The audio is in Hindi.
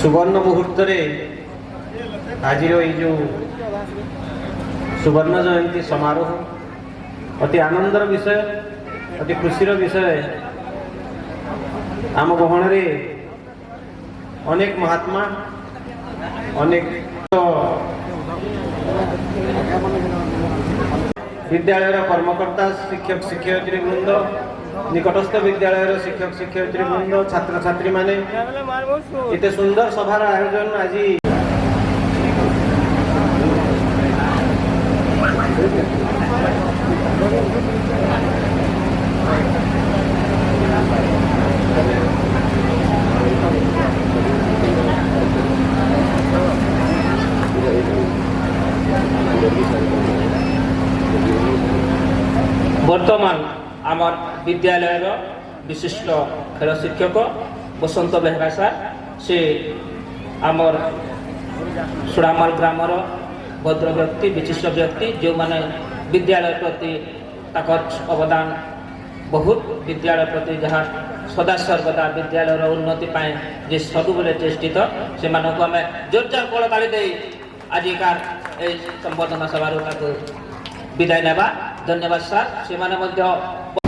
सुवर्ण मुहूर्त आज जो सुवर्ण जयंती समारोह अति आनंदर विषय अति खुशीर विषय। आम गहन अनेक महात्मा अनेक विद्यालय कर्मकर्ता शिक्षक शिक्षयित्री वृंद निकटस्थ विद्यालय शिक्षक शिक्षयित्री वृंद छात्र छात्री माने इतने सुंदर सभार आयोजन आज वर्तमान आमर विद्यालय विशिष्ट खेल शिक्षक बसंत बेहरा सार से आमर सुरामाल ग्रामर भद्र व्यक्ति विशिष्ट व्यक्ति जो माने विद्यालय प्रति अवदान बहुत विद्यालय प्रति जहाँ सदा सर्वदा विद्यालय उन्नति पाए जे सब बेले चेष्टित से मानक आम जोरदार कलताली दे आजिकार संबर्धना सभा विदाय नेबा। धन्यवाद सार से